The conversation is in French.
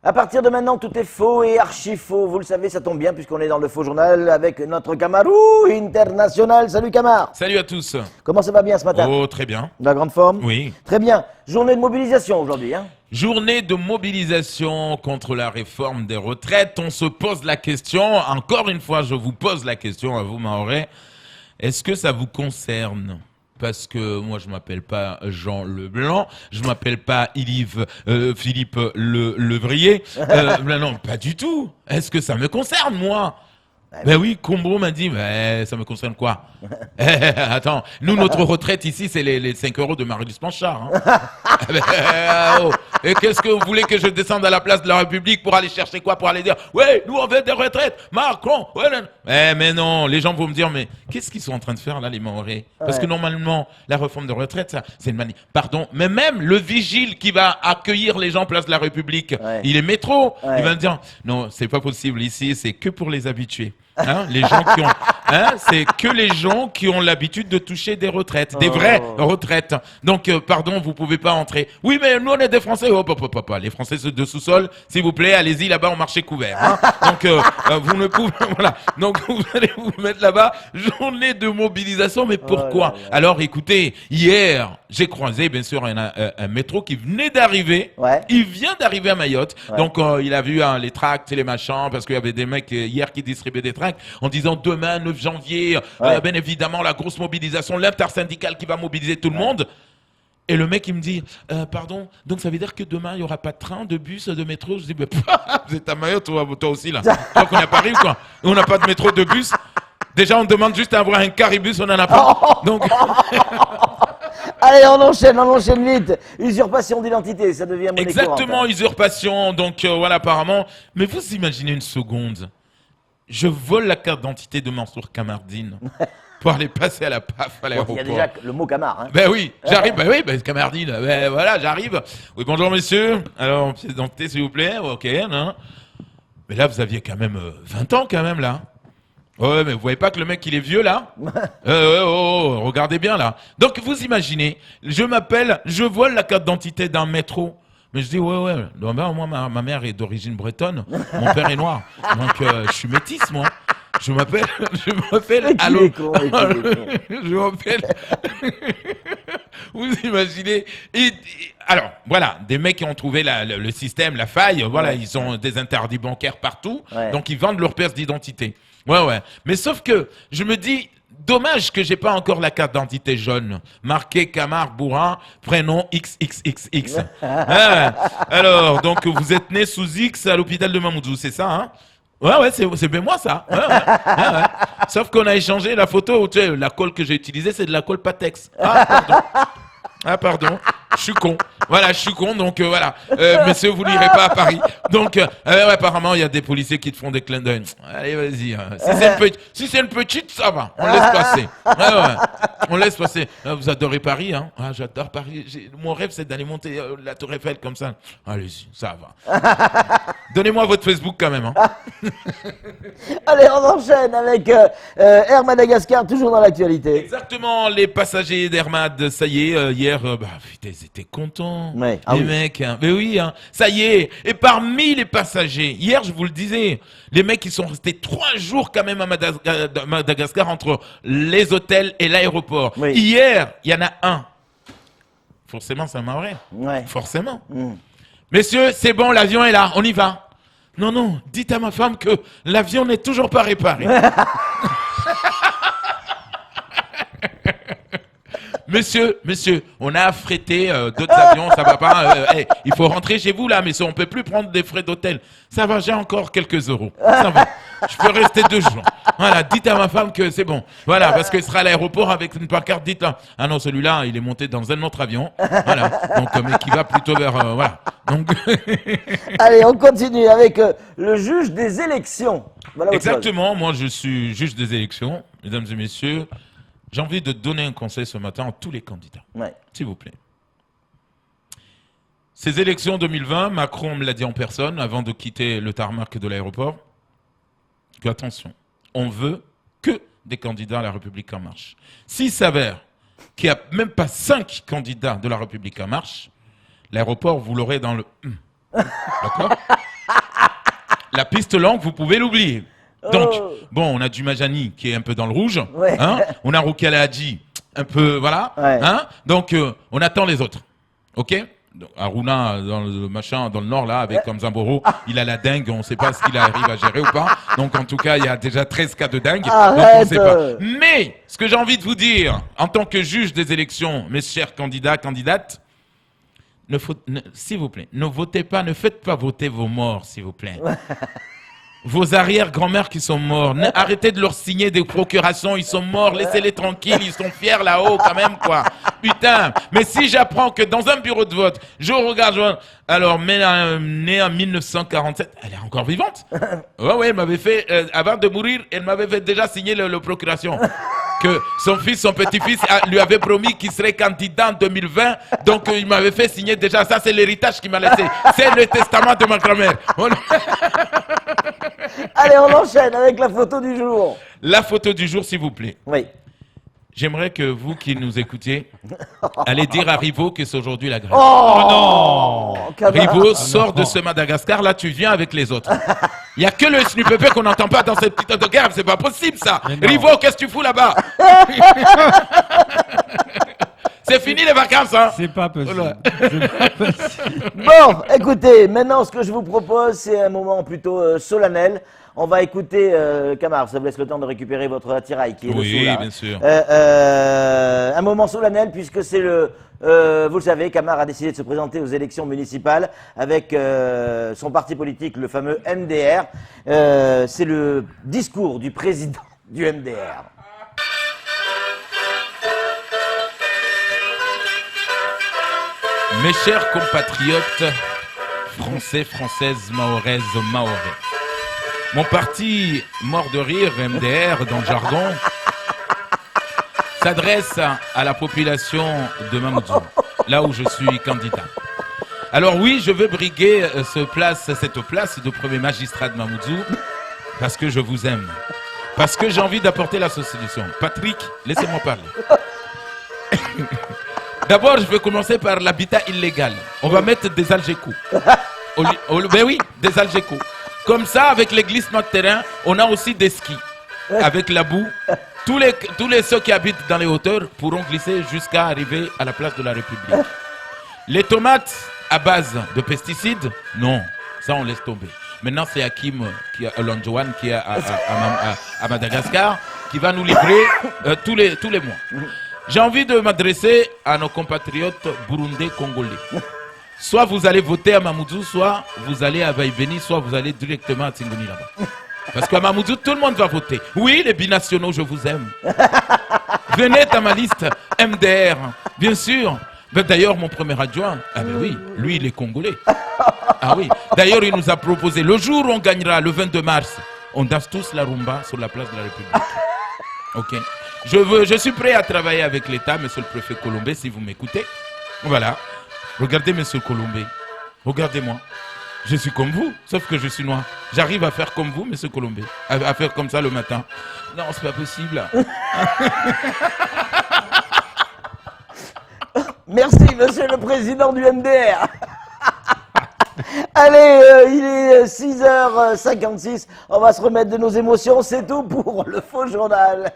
À partir de maintenant, tout est faux et archi faux. Vous le savez, ça tombe bien puisqu'on est dans le faux journal avec notre Camarou international. Salut Camar. Salut à tous. Comment ça va bien ce matin? Oh, très bien. De la grande forme? Oui. Très bien. Journée de mobilisation aujourd'hui, hein? Journée de mobilisation contre la réforme des retraites. On se pose la question, encore une fois, je vous pose la question à vous, Mahorais. Est-ce que ça vous concerne ? Parce que moi, je m'appelle pas Jean Leblanc, je m'appelle pas Philippe Levrier. Non, pas du tout. Est-ce que ça me concerne, moi ? Ben oui, Combo m'a dit, mais ça me concerne quoi? Attends, nous, notre retraite ici, c'est les 5 euros de Marius Panchard. Hein. Et qu'est-ce que vous voulez que je descende à la place de la République pour aller chercher quoi? Pour aller dire, ouais, nous on veut des retraites, Macron, ouais, non. Mais non, les gens vont me dire, mais qu'est-ce qu'ils sont en train de faire là, les Mahorais? Parce que normalement, la réforme de retraite, ça, c'est une manie. Pardon, mais même le vigile qui va accueillir les gens place de la République, il est métro, il va me dire, non, c'est pas possible ici, c'est que pour les habitués. Hein, les gens qui ont, c'est que les gens qui ont l'habitude de toucher des retraites, des vraies retraites. Donc, pardon, vous pouvez pas entrer. Oui, mais nous on est des Français. Oh, papa, les Français de sous-sol, s'il vous plaît, allez-y là-bas au marché couvert. Hein. Donc, vous ne pouvez, voilà. Donc, vous allez vous mettre là-bas. Journée de mobilisation, mais pourquoi? Alors, écoutez, hier, j'ai croisé bien sûr un métro qui venait d'arriver. Il vient d'arriver à Mayotte. Donc, il a vu les tracts et les machins parce qu'il y avait des mecs hier qui distribuaient des tracts en disant demain 9 janvier, bien évidemment la grosse mobilisation, l'intersyndicale qui va mobiliser tout le monde. Et le mec il me dit pardon, donc ça veut dire que demain il n'y aura pas de train, de bus, de métro? Je dis mais vous êtes à Mayotte toi aussi là? Donc on est à Paris ou quoi? On n'a pas de métro, de bus. Déjà on demande juste à avoir un caribus, on n'en a pas. Donc allez, on enchaîne vite. Usurpation d'identité, ça devient monnaie courante. Exactement, usurpation. Donc voilà, apparemment. Mais vous imaginez une seconde, je vole la carte d'identité de Mansour Kamardine pour aller passer à la PAF à l'aéroport. Il y a déjà le mot Camar. Hein. Ben oui, j'arrive. Ben oui, Kamardine. Ben voilà, j'arrive. Oui, bonjour messieurs. Alors, pièce d'identité s'il vous plaît. Ok, non. Mais là, vous aviez quand même 20 ans quand même là. Ouais, mais vous voyez pas que le mec il est vieux là? Regardez bien là. Donc vous imaginez, je vole la carte d'identité d'un métro. Mais je dis ouais. Donc, ben, moi ma mère est d'origine bretonne, mon père est noir. Donc je suis métisse moi. Je m'appelle allô. Je m'appelle. Vous imaginez alors voilà, des mecs qui ont trouvé le système, la faille. Voilà, ils ont des interdits bancaires partout, donc ils vendent leur pièce d'identité. Ouais. Mais sauf que je me dis, dommage que j'ai pas encore la carte d'identité jaune, marqué Camar Bourrin, prénom XXXX. Alors, donc vous êtes né sous X à l'hôpital de Mamoudzou, c'est ça, hein? Ouais, c'est bien moi ça. Ouais. Sauf qu'on a échangé la photo, tu sais, la colle que j'ai utilisée, c'est de la colle Patex. Pardon, je suis con. Voilà, je suis con, donc voilà. Messieurs, vous n'irez pas à Paris. Donc, apparemment, il y a des policiers qui te font des clins d'œil. Allez, vas-y. Si c'est une petite, ça va. On laisse passer. Ouais. On laisse passer. Vous adorez Paris, hein? Ah, j'adore Paris. Mon rêve, c'est d'aller monter la Tour Eiffel comme ça. Allez-y, ça va. Donnez-moi votre Facebook quand même. Hein. Allez, on enchaîne avec Air Madagascar, toujours dans l'actualité. Exactement, les passagers d'Airmad, ça y est, hier, putain, ils étaient contents, les mecs. Hein. Mais oui, hein, ça y est. Et parmi les passagers, hier, je vous le disais, les mecs, ils sont restés 3 jours quand même à Madagascar entre les hôtels et l'aéroport. Hier, il y en a un. Forcément, c'est un Mahorais. Forcément. Messieurs, c'est bon, l'avion est là, on y va. Non, dites à ma femme que l'avion n'est toujours pas réparé. Monsieur, on a affrété d'autres avions, ça va pas. Il faut rentrer chez vous là, messieurs, on peut plus prendre des frais d'hôtel. Ça va, j'ai encore quelques euros. Ça va, je peux rester 2 jours. Voilà, dites à ma femme que c'est bon. Voilà, parce qu'il sera à l'aéroport avec une pancarte, dites là. Ah non, celui-là, il est monté dans un autre avion. Voilà, donc mais qui va plutôt vers voilà. Donc. Allez, on continue avec le juge des élections. Voilà. Exactement, moi je suis juge des élections, mesdames et messieurs. J'ai envie de donner un conseil ce matin à tous les candidats. S'il vous plaît. Ces élections 2020, Macron me l'a dit en personne avant de quitter le tarmac de l'aéroport. Que attention, on veut que des candidats à la République en marche. S'il s'avère qu'il n'y a même pas 5 candidats de la République en marche, l'aéroport, vous l'aurez dans le... D'accord? La piste longue, vous pouvez l'oublier. Donc, Oh. bon, on a du Majani qui est un peu dans le rouge. Ouais. Hein, on a Rukala Hadji, un peu, voilà. Ouais. Hein, donc, on attend les autres. OK? Donc, Aruna, dans le machin, dans le nord, là, avec comme Zamboro, il a la dengue, on ne sait pas ce qu'il arrive à gérer ou pas. Donc, en tout cas, il y a déjà 13 cas de dengue. Donc, on ne Arrête. sait pas. Mais, ce que j'ai envie de vous dire, en tant que juge des élections, mes chers candidats, candidates, s'il vous plaît, ne votez pas, ne faites pas voter vos morts, s'il vous plaît. Vos arrière-grand-mères qui sont morts, arrêtez de leur signer des procurations, ils sont morts, laissez-les tranquilles, ils sont fiers là-haut quand même, quoi. Putain, mais si j'apprends que dans un bureau de vote, je regarde, alors, née en 1947, elle est encore vivante. Ouais, elle m'avait fait, avant de mourir, elle m'avait fait déjà signer le procuration. Que son fils, son petit-fils lui avait promis qu'il serait candidat en 2020, donc il m'avait fait signer déjà, ça c'est l'héritage qu'il m'a laissé, c'est le testament de ma grand-mère. Allez, on enchaîne avec la photo du jour. La photo du jour, s'il vous plaît. Oui. J'aimerais que vous qui nous écoutiez, allez dire à Rivo que c'est aujourd'hui la grève. Oh, non. Rivo, sors de ce Madagascar, là tu viens avec les autres. Il n'y a que le snupépé qu'on n'entend pas dans cette petite guerre, c'est pas possible ça. Rivo, qu'est-ce que tu fous là-bas? C'est fini les vacances, hein? C'est pas possible. Voilà. C'est pas possible. Bon, écoutez, maintenant ce que je vous propose, c'est un moment plutôt solennel. On va écouter, Camar, ça vous laisse le temps de récupérer votre attirail qui est Oui, dessous là. bien sûr. Un moment solennel puisque c'est le... vous le savez, Camar a décidé de se présenter aux élections municipales avec son parti politique, le fameux MDR. C'est le discours du président du MDR. Mes chers compatriotes, français, françaises, mahoraises, mahorais. Mon parti, mort de rire, MDR dans le jargon, s'adresse à la population de Mamoudzou, là où je suis candidat. Alors oui, je veux briguer cette place de premier magistrat de Mamoudzou parce que je vous aime, parce que j'ai envie d'apporter la solution. Patrick, laissez-moi parler. D'abord, je vais commencer par l'habitat illégal. On va mettre des algécos. Ben oui, des algécos. Comme ça, avec les glissements de terrain, on a aussi des skis. Avec la boue, tous les ceux qui habitent dans les hauteurs pourront glisser jusqu'à arriver à la place de la République. Les tomates à base de pesticides, non, ça on laisse tomber. Maintenant, c'est Hakim Lonjoan qui est à Madagascar qui va nous livrer tous les mois. J'ai envie de m'adresser à nos compatriotes burundais congolais. Soit vous allez voter à Mamoudzou, soit vous allez à Vaïbeni, soit vous allez directement à Tingoni là-bas. Parce qu'à Mamoudzou, tout le monde va voter. Oui, les binationaux, je vous aime. Venez dans ma liste MDR, bien sûr. D'ailleurs, mon premier adjoint, ah ben oui, lui, il est congolais. Ah oui. D'ailleurs, il nous a proposé, le jour où on gagnera, le 22 mars, on danse tous la rumba sur la place de la République. Ok. Je suis prêt à travailler avec l'État, monsieur le préfet Colombé, si vous m'écoutez. Voilà. Regardez, monsieur Colombé. Regardez-moi. Je suis comme vous, sauf que je suis noir. J'arrive à faire comme vous, monsieur Colombé. À faire comme ça le matin. Non, c'est pas possible. Merci, monsieur le président du MDR. Allez, il est 6h56. On va se remettre de nos émotions. C'est tout pour le faux journal.